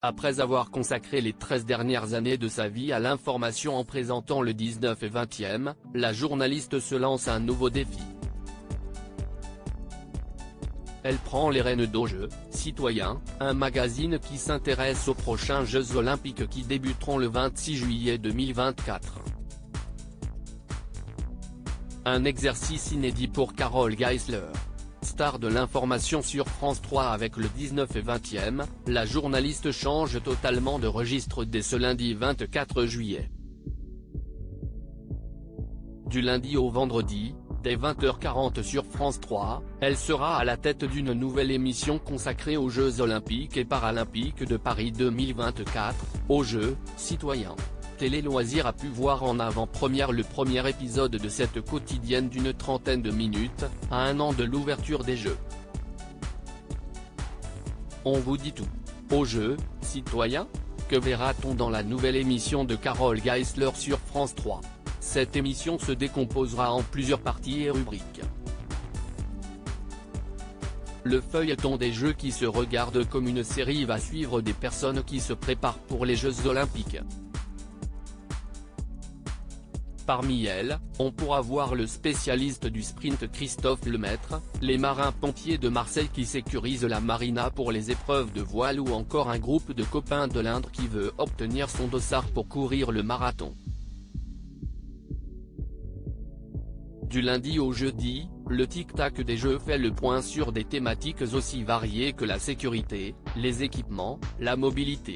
Après avoir consacré les 13 dernières années de sa vie à l'information en présentant le 19 et 20e, la journaliste se lance un nouveau défi. Elle prend les rênes d'Aux Jeux, Citoyens, un magazine qui s'intéresse aux prochains Jeux Olympiques qui débuteront le 26 juillet 2024. Un exercice inédit pour Carole Geisler. Star de l'information sur France 3 avec le 19 et 20e, la journaliste change totalement de registre dès ce lundi 24 juillet. Du lundi au vendredi, dès 20h40 sur France 3, elle sera à la tête d'une nouvelle émission consacrée aux Jeux Olympiques et Paralympiques de Paris 2024, Aux Jeux, Citoyens. Télé Loisirs a pu voir en avant-première le premier épisode de cette quotidienne d'une trentaine de minutes, à un an de l'ouverture des Jeux. On vous dit tout. Aux Jeux, Citoyens ? Que verra-t-on dans la nouvelle émission de Carole Geisler sur France 3 ? Cette émission se décomposera en plusieurs parties et rubriques. Le feuilleton des Jeux qui se regarde comme une série va suivre des personnes qui se préparent pour les Jeux Olympiques. Parmi elles, on pourra voir le spécialiste du sprint Christophe Lemaître, les marins-pompiers de Marseille qui sécurisent la marina pour les épreuves de voile ou encore un groupe de copains de l'Indre qui veut obtenir son dossard pour courir le marathon. Du lundi au jeudi, le tic-tac des Jeux fait le point sur des thématiques aussi variées que la sécurité, les équipements, la mobilité.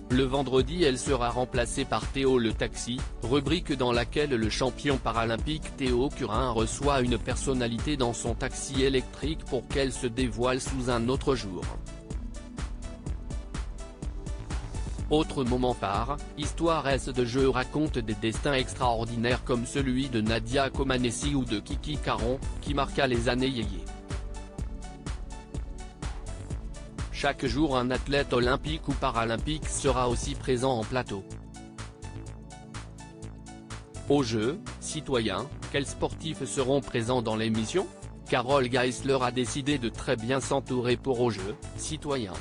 Le vendredi elle sera remplacée par Théo le taxi, rubrique dans laquelle le champion paralympique Théo Curin reçoit une personnalité dans son taxi électrique pour qu'elle se dévoile sous un autre jour. Autre moment phare, Histoire S de Jeux raconte des destins extraordinaires comme celui de Nadia Comaneci ou de Kiki Caron, qui marqua les années yéyé. Chaque jour un athlète olympique ou paralympique sera aussi présent en plateau. Aux Jeux, Citoyens, quels sportifs seront présents dans l'émission ? Carole Geisler a décidé de très bien s'entourer pour Aux Jeux, Citoyens.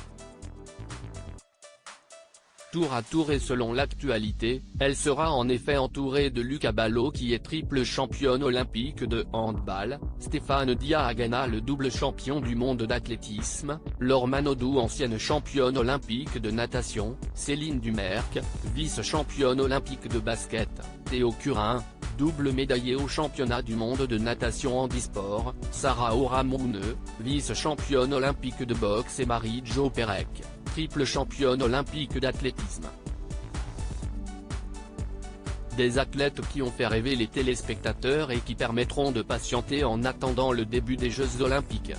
Tour à tour et selon l'actualité, elle sera en effet entourée de Luca Ballo qui est triple championne olympique de handball, Stéphane Diagana le double champion du monde d'athlétisme, Laure Manodou ancienne championne olympique de natation, Céline Dumerc, vice-championne olympique de basket, Théo Curin, double médaillé au championnat du monde de natation handisport, Sarah Oramouneux, vice-championne olympique de boxe et Marie-Jo Pérec, triple championne olympique d'athlétisme. Des athlètes qui ont fait rêver les téléspectateurs et qui permettront de patienter en attendant le début des Jeux Olympiques.